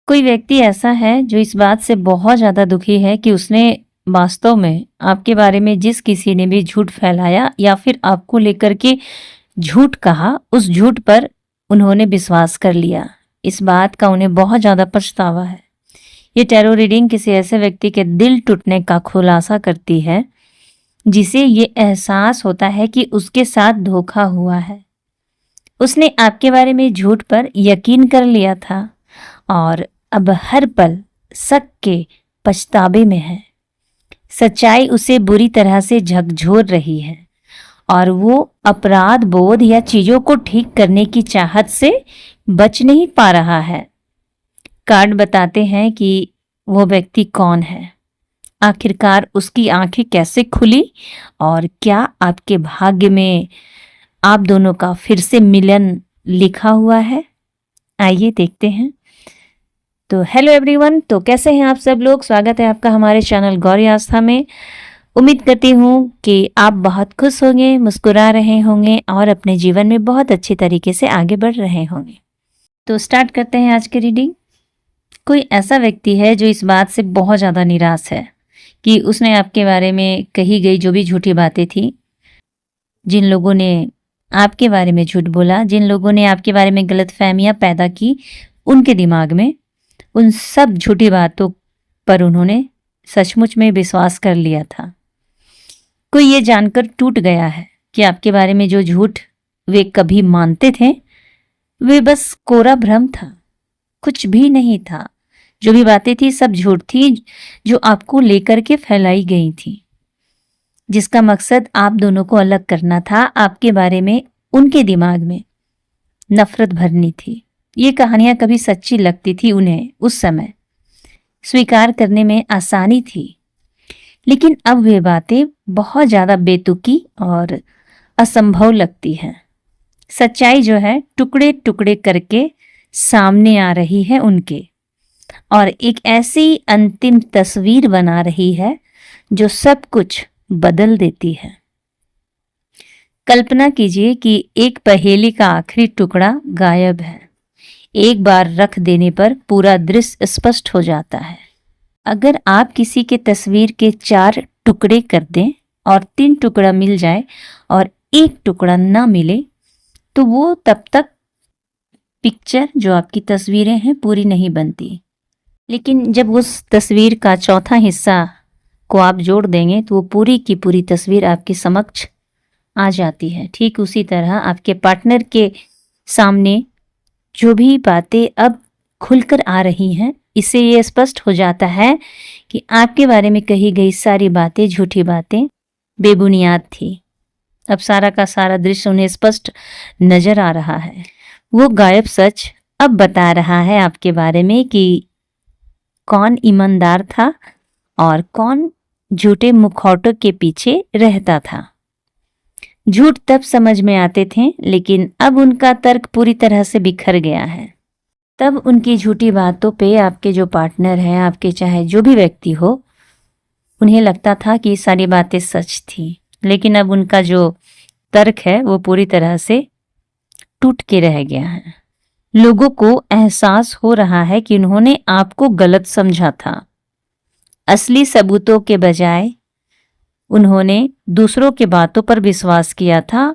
कोई व्यक्ति ऐसा है जो इस बात से बहुत ज़्यादा दुखी है कि उसने वास्तव में आपके बारे में जिस किसी ने भी झूठ फैलाया या फिर आपको लेकर के झूठ कहा, उस झूठ पर उन्होंने विश्वास कर लिया। इस बात का उन्हें बहुत ज़्यादा पछतावा है। ये टैरो रीडिंग किसी ऐसे व्यक्ति के दिल टूटने का खुलासा करती है जिसे ये एहसास होता है कि उसके साथ धोखा हुआ है। उसने आपके बारे में झूठ पर यकीन कर लिया था और अब हर पल शक के पछतावे में है। सच्चाई उसे बुरी तरह से झकझोर रही है और वो अपराध बोध या चीजों को ठीक करने की चाहत से बच नहीं पा रहा है। कार्ड बताते हैं कि वो व्यक्ति कौन है, आखिरकार उसकी आंखें कैसे खुली और क्या आपके भाग्य में आप दोनों का फिर से मिलन लिखा हुआ है। आइए देखते हैं। तो हेलो एवरीवन, तो कैसे हैं आप सब लोग। स्वागत है आपका हमारे चैनल गौरी आस्था में। उम्मीद करती हूँ कि आप बहुत खुश होंगे, मुस्कुरा रहे होंगे और अपने जीवन में बहुत अच्छी तरीके से आगे बढ़ रहे होंगे। तो स्टार्ट करते हैं आज की रीडिंग। कोई ऐसा व्यक्ति है जो इस बात से बहुत ज़्यादा निराश है कि उसने आपके बारे में कही गई जो भी झूठी बातें थी, जिन लोगों ने आपके बारे में झूठ बोला, जिन लोगों ने आपके बारे में गलतफहमियां पैदा की उनके दिमाग में, उन सब झूठी बातों पर उन्होंने सचमुच में विश्वास कर लिया था। कोई ये जानकर टूट गया है कि आपके बारे में जो झूठ वे कभी मानते थे वे बस कोरा भ्रम था, कुछ भी नहीं था। जो भी बातें थी सब झूठ थी जो आपको लेकर के फैलाई गई थी, जिसका मकसद आप दोनों को अलग करना था। आपके बारे में उनके दिमाग में नफरत भरनी थी। ये कहानियां कभी सच्ची लगती थी उन्हें, उस समय स्वीकार करने में आसानी थी, लेकिन अब वे बातें बहुत ज्यादा बेतुकी और असंभव लगती हैं। सच्चाई जो है टुकड़े टुकड़े करके सामने आ रही है उनके, और एक ऐसी अंतिम तस्वीर बना रही है जो सब कुछ बदल देती है। कल्पना कीजिए कि एक पहेली का आखिरी टुकड़ा गायब है। एक बार रख देने पर पूरा दृश्य स्पष्ट हो जाता है। अगर आप किसी के तस्वीर के 4 टुकड़े कर दें और 3 टुकड़ा मिल जाए और 1 टुकड़ा ना मिले तो वो तब तक पिक्चर जो आपकी तस्वीरें हैं पूरी नहीं बनती। लेकिन जब उस तस्वीर का चौथा हिस्सा को आप जोड़ देंगे तो वो पूरी की पूरी तस्वीर आपके समक्ष आ जाती है। ठीक उसी तरह आपके पार्टनर के सामने जो भी बातें अब खुलकर आ रही हैं, इससे ये स्पष्ट हो जाता है कि आपके बारे में कही गई सारी बातें, झूठी बातें बेबुनियाद थी। अब सारा का सारा दृश्य उन्हें स्पष्ट नजर आ रहा है। वो गायब सच अब बता रहा है आपके बारे में कि कौन ईमानदार था और कौन झूठे मुखौटों के पीछे रहता था। झूठ तब समझ में आते थे, लेकिन अब उनका तर्क पूरी तरह से बिखर गया है। तब उनकी झूठी बातों पे आपके जो पार्टनर हैं, आपके चाहे जो भी व्यक्ति हो, उन्हें लगता था कि सारी बातें सच थी, लेकिन अब उनका जो तर्क है वो पूरी तरह से टूट के रह गया है। लोगों को एहसास हो रहा है कि उन्होंने आपको गलत समझा था। असली सबूतों के बजाय उन्होंने दूसरों की बातों पर विश्वास किया था,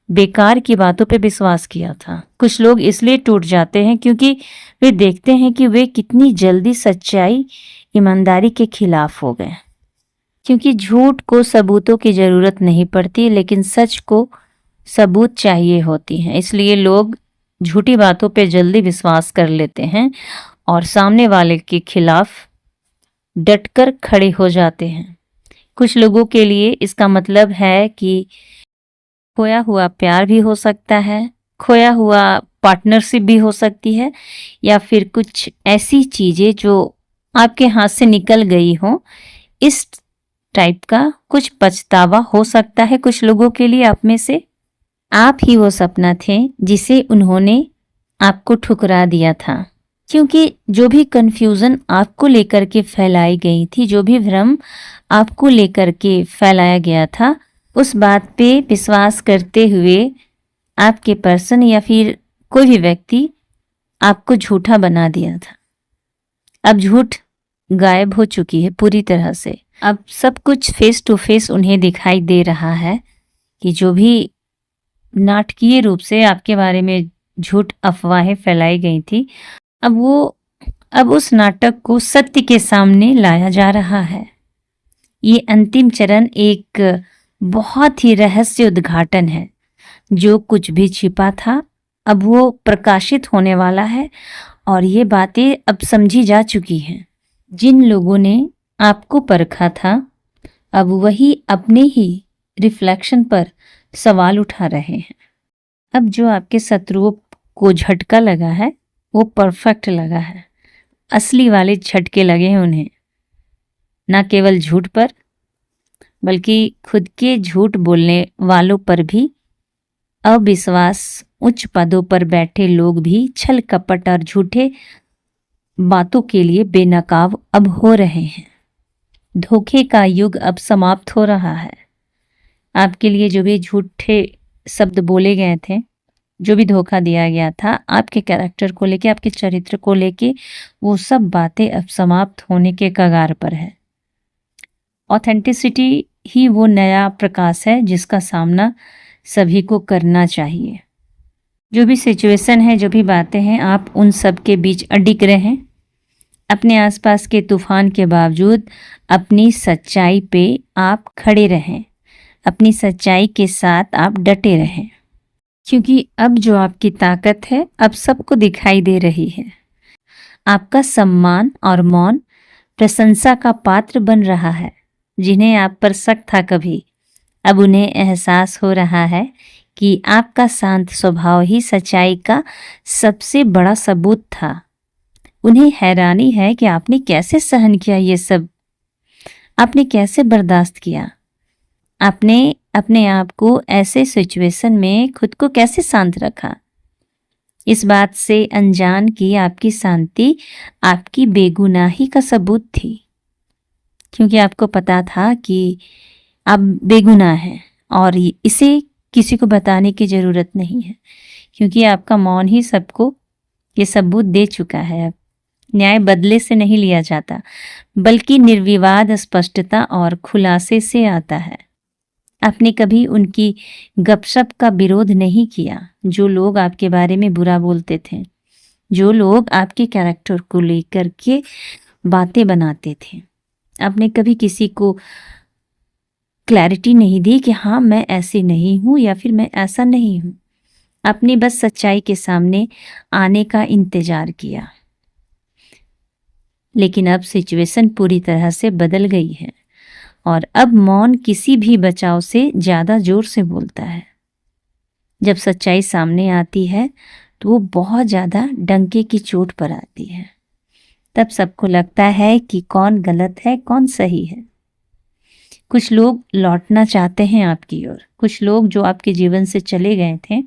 बेकार की बातों पर विश्वास किया था। कुछ लोग इसलिए टूट जाते हैं क्योंकि वे देखते हैं कि वे कितनी जल्दी सच्चाई, ईमानदारी के खिलाफ हो गए। क्योंकि झूठ को सबूतों की जरूरत नहीं पड़ती, लेकिन सच को सबूत चाहिए होती हैं। इसलिए लोग झूठी बातों पे जल्दी विश्वास कर लेते हैं और सामने वाले के खिलाफ डटकर खड़े हो जाते हैं। कुछ लोगों के लिए इसका मतलब है कि खोया हुआ प्यार भी हो सकता है, खोया हुआ पार्टनरशिप भी हो सकती है, या फिर कुछ ऐसी चीजें जो आपके हाथ से निकल गई हो, इस टाइप का कुछ पछतावा हो सकता है कुछ लोगों के लिए। आप में से आप ही वो सपना थे जिसे उन्होंने आपको ठुकरा दिया था। क्योंकि जो भी कंफ्यूजन आपको लेकर के फैलाई गई थी, जो भी भ्रम आपको लेकर के फैलाया गया था, उस बात पे विश्वास करते हुए आपके पर्सन या फिर कोई भी व्यक्ति आपको झूठा बना दिया था। अब झूठ गायब हो चुकी है पूरी तरह से। अब सब कुछ फेस टू फेस उन्हें दिखाई दे रहा है कि जो भी नाटकीय रूप से आपके बारे में झूठ अफवाहें फैलाई गई थी, अब उस नाटक को सत्य के सामने लाया जा रहा है। ये अंतिम चरण एक बहुत ही रहस्य उद्घाटन है। जो कुछ भी छिपा था अब वो प्रकाशित होने वाला है और ये बातें अब समझी जा चुकी हैं। जिन लोगों ने आपको परखा था अब वही अपने ही रिफ्लेक्शन पर सवाल उठा रहे हैं। अब जो आपके शत्रुओं को झटका लगा है वो परफेक्ट लगा है। असली वाले झटके लगे हैं उन्हें, ना केवल झूठ पर बल्कि खुद के झूठ बोलने वालों पर भी। अविश्वास, उच्च पदों पर बैठे लोग भी छल कपट और झूठे बातों के लिए बेनकाब अब हो रहे हैं। धोखे का युग अब समाप्त हो रहा है। आपके लिए जो भी झूठे शब्द बोले गए थे, जो भी धोखा दिया गया था आपके कैरेक्टर को लेके, आपके चरित्र को लेके, वो सब बातें अब समाप्त होने के कगार पर है। ऑथेंटिसिटी ही वो नया प्रकाश है जिसका सामना सभी को करना चाहिए। जो भी सिचुएशन है, जो भी बातें हैं, आप उन सब के बीच अडिग रहें। अपने आसपास के तूफान के बावजूद अपनी सच्चाई पे आप खड़े रहें। अपनी सच्चाई के साथ आप डटे रहें, क्योंकि अब जो आपकी ताकत है अब सबको दिखाई दे रही है। आपका सम्मान और मौन प्रशंसा का पात्र बन रहा है। जिन्हें आप पर शक था कभी, अब उन्हें एहसास हो रहा है कि आपका शांत स्वभाव ही सच्चाई का सबसे बड़ा सबूत था। उन्हें हैरानी है कि आपने कैसे सहन किया ये सब, आपने कैसे बर्दाश्त किया, आपने अपने आप को ऐसे सिचुएशन में खुद को कैसे शांत रखा। इस बात से अनजान की आपकी शांति आपकी बेगुनाही का सबूत थी, क्योंकि आपको पता था कि आप बेगुनाह हैं और इसे किसी को बताने की ज़रूरत नहीं है, क्योंकि आपका मौन ही सबको ये सबूत दे चुका है। न्याय बदले से नहीं लिया जाता, बल्कि निर्विवाद स्पष्टता और खुलासे से आता है। आपने कभी उनकी गपशप का विरोध नहीं किया। जो लोग आपके बारे में बुरा बोलते थे, जो लोग आपके कैरेक्टर को लेकर के बातें बनाते थे, आपने कभी किसी को क्लैरिटी नहीं दी कि हाँ मैं ऐसी नहीं हूँ या फिर मैं ऐसा नहीं हूँ। आपने बस सच्चाई के सामने आने का इंतजार किया। लेकिन अब सिचुएशन पूरी तरह से बदल गई है और अब मौन किसी भी बचाव से ज़्यादा जोर से बोलता है। जब सच्चाई सामने आती है तो वो बहुत ज़्यादा डंके की चोट पर आती है। तब सबको लगता है कि कौन गलत है कौन सही है। कुछ लोग लौटना चाहते हैं आपकी ओर। कुछ लोग जो आपके जीवन से चले गए थे,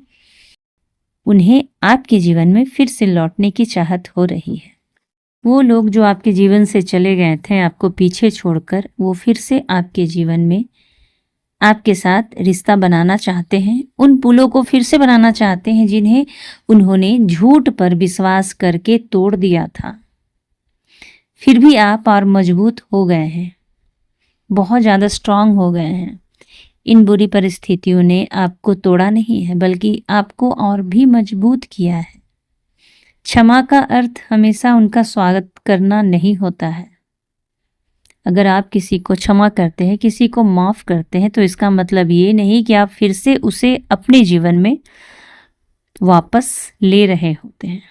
उन्हें आपके जीवन में फिर से लौटने की चाहत हो रही है। वो लोग जो आपके जीवन से चले गए थे आपको पीछे छोड़कर, वो फिर से आपके जीवन में आपके साथ रिश्ता बनाना चाहते हैं। उन पुलों को फिर से बनाना चाहते हैं जिन्हें उन्होंने झूठ पर विश्वास करके तोड़ दिया था। फिर भी आप और मजबूत हो गए हैं, बहुत ज़्यादा स्ट्रांग हो गए हैं। इन बुरी परिस्थितियों ने आपको तोड़ा नहीं है, बल्कि आपको और भी मजबूत किया है। क्षमा का अर्थ हमेशा उनका स्वागत करना नहीं होता है। अगर आप किसी को क्षमा करते हैं, किसी को माफ़ करते हैं, तो इसका मतलब ये नहीं कि आप फिर से उसे अपने जीवन में वापस ले रहे होते हैं।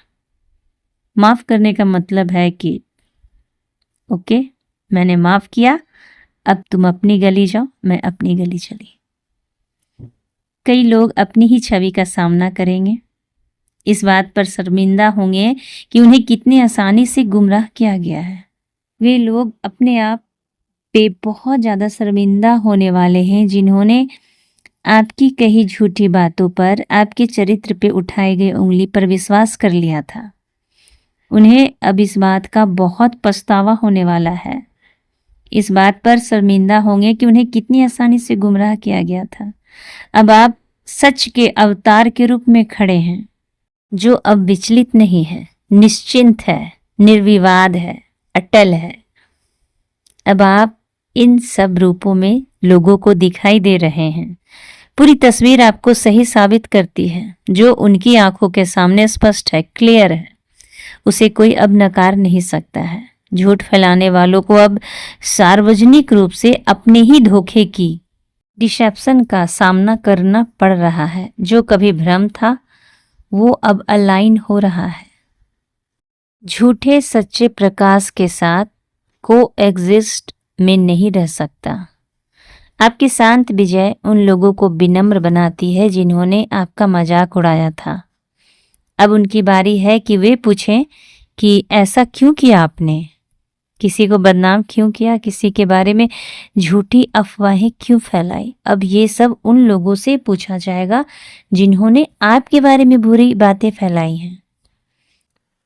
माफ़ करने का मतलब है कि ओके, मैंने माफ़ किया, अब तुम अपनी गली जाओ, मैं अपनी गली चली। कई लोग अपनी ही छवि का सामना करेंगे, इस बात पर शर्मिंदा होंगे कि उन्हें कितनी आसानी से गुमराह किया गया है। वे लोग अपने आप पे बहुत ज़्यादा शर्मिंदा होने वाले हैं जिन्होंने आपकी कही झूठी बातों पर, आपके चरित्र पे उठाई गई उंगली पर विश्वास कर लिया था। उन्हें अब इस बात का बहुत पछतावा होने वाला है। इस बात पर शर्मिंदा होंगे कि उन्हें कितनी आसानी से गुमराह किया गया था। अब आप सच के अवतार के रूप में खड़े हैं, जो अब विचलित नहीं है, निश्चिंत है, निर्विवाद है। अटल है। अब आप इन सब रूपों में लोगों को दिखाई दे रहे हैं। पूरी तस्वीर आपको सही साबित करती है। जो उनकी आंखों के सामने स्पष्ट है, क्लियर है, उसे कोई अब नकार नहीं सकता है। झूठ फैलाने वालों को अब सार्वजनिक रूप से अपने ही धोखे की, डिसेप्शन का सामना करना पड़ रहा है। जो कभी भ्रम था वो अब अलाइन हो रहा है। झूठे सच्चे प्रकाश के साथ को एग्जिस्ट में नहीं रह सकता। आपकी शांत विजय उन लोगों को विनम्र बनाती है जिन्होंने आपका मजाक उड़ाया था। अब उनकी बारी है कि वे पूछें कि ऐसा क्यों किया आपने, किसी को बदनाम क्यों किया, किसी के बारे में झूठी अफवाहें क्यों फैलाई। अब ये सब उन लोगों से पूछा जाएगा जिन्होंने आपके बारे में बुरी बातें फैलाई हैं।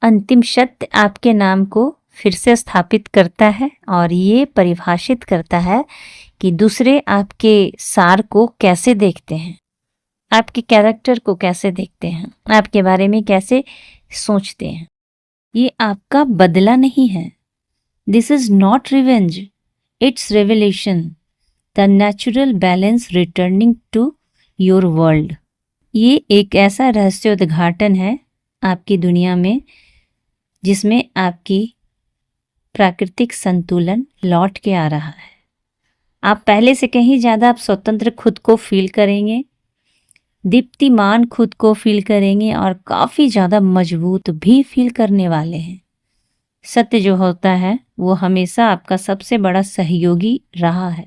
अंतिम सत्य आपके नाम को फिर से स्थापित करता है और ये परिभाषित करता है कि दूसरे आपके सार को कैसे देखते हैं, आपके कैरेक्टर को कैसे देखते हैं, आपके बारे में कैसे सोचते हैं। ये आपका बदला नहीं है। This is not revenge, it's revelation, the natural balance returning to your world. ये एक ऐसा रहस्योद्घाटन है आपकी दुनिया में जिसमें आपकी प्राकृतिक संतुलन लौट के आ रहा है। आप पहले से कहीं ज़्यादा आप स्वतंत्र खुद को फील करेंगे, दीप्तिमान खुद को फील करेंगे और काफ़ी ज़्यादा मजबूत भी फील करने वाले हैं। सत्य जो होता है वो हमेशा आपका सबसे बड़ा सहयोगी रहा है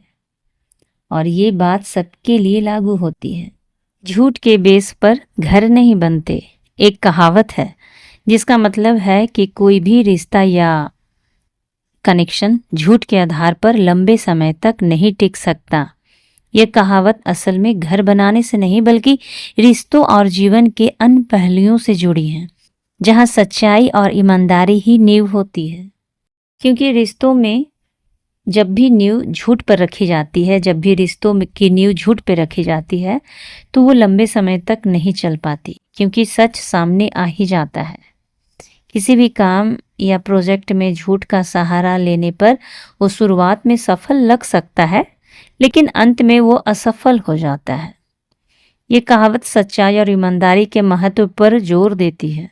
और ये बात सबके लिए लागू होती है। झूठ के बेस पर घर नहीं बनते, एक कहावत है जिसका मतलब है कि कोई भी रिश्ता या कनेक्शन झूठ के आधार पर लंबे समय तक नहीं टिक सकता। यह कहावत असल में घर बनाने से नहीं बल्कि रिश्तों और जीवन के अन्य पहलुओं से जुड़ी है, जहां सच्चाई और ईमानदारी ही नींव होती है। क्योंकि रिश्तों में जब भी नींव झूठ पर रखी जाती है, जब भी रिश्तों की नींव झूठ पर रखी जाती है तो वो लंबे समय तक नहीं चल पाती, क्योंकि सच सामने आ ही जाता है। किसी भी काम या प्रोजेक्ट में झूठ का सहारा लेने पर वो शुरुआत में सफल लग सकता है, लेकिन अंत में वो असफल हो जाता है। ये कहावत सच्चाई और ईमानदारी के महत्व पर जोर देती है,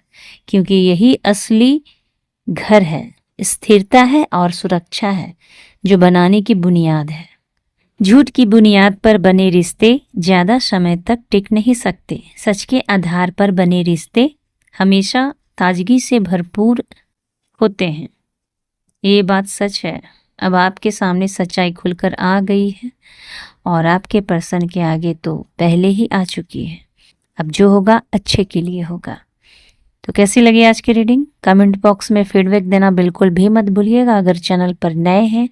क्योंकि यही असली घर है, स्थिरता है और सुरक्षा है जो बनाने की बुनियाद है। झूठ की बुनियाद पर बने रिश्ते ज़्यादा समय तक टिक नहीं सकते। सच के आधार पर बने रिश्ते हमेशा ताजगी से भरपूर होते हैं। ये बात सच है। अब आपके सामने सच्चाई खुलकर आ गई है और आपके पर्सन के आगे तो पहले ही आ चुकी है। अब जो होगा अच्छे के लिए होगा। तो कैसी लगी आज की रीडिंग? कमेंट बॉक्स में फीडबैक देना बिल्कुल भी मत भूलिएगा। अगर चैनल पर नए हैं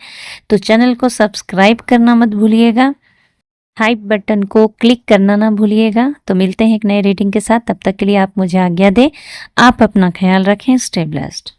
तो चैनल को सब्सक्राइब करना मत भूलिएगा। हाइप बटन को क्लिक करना ना भूलिएगा। तो मिलते हैं एक नए रीडिंग के साथ। तब तक के लिए आप मुझे आज्ञा दें। आप अपना ख्याल रखें। Stay blessed.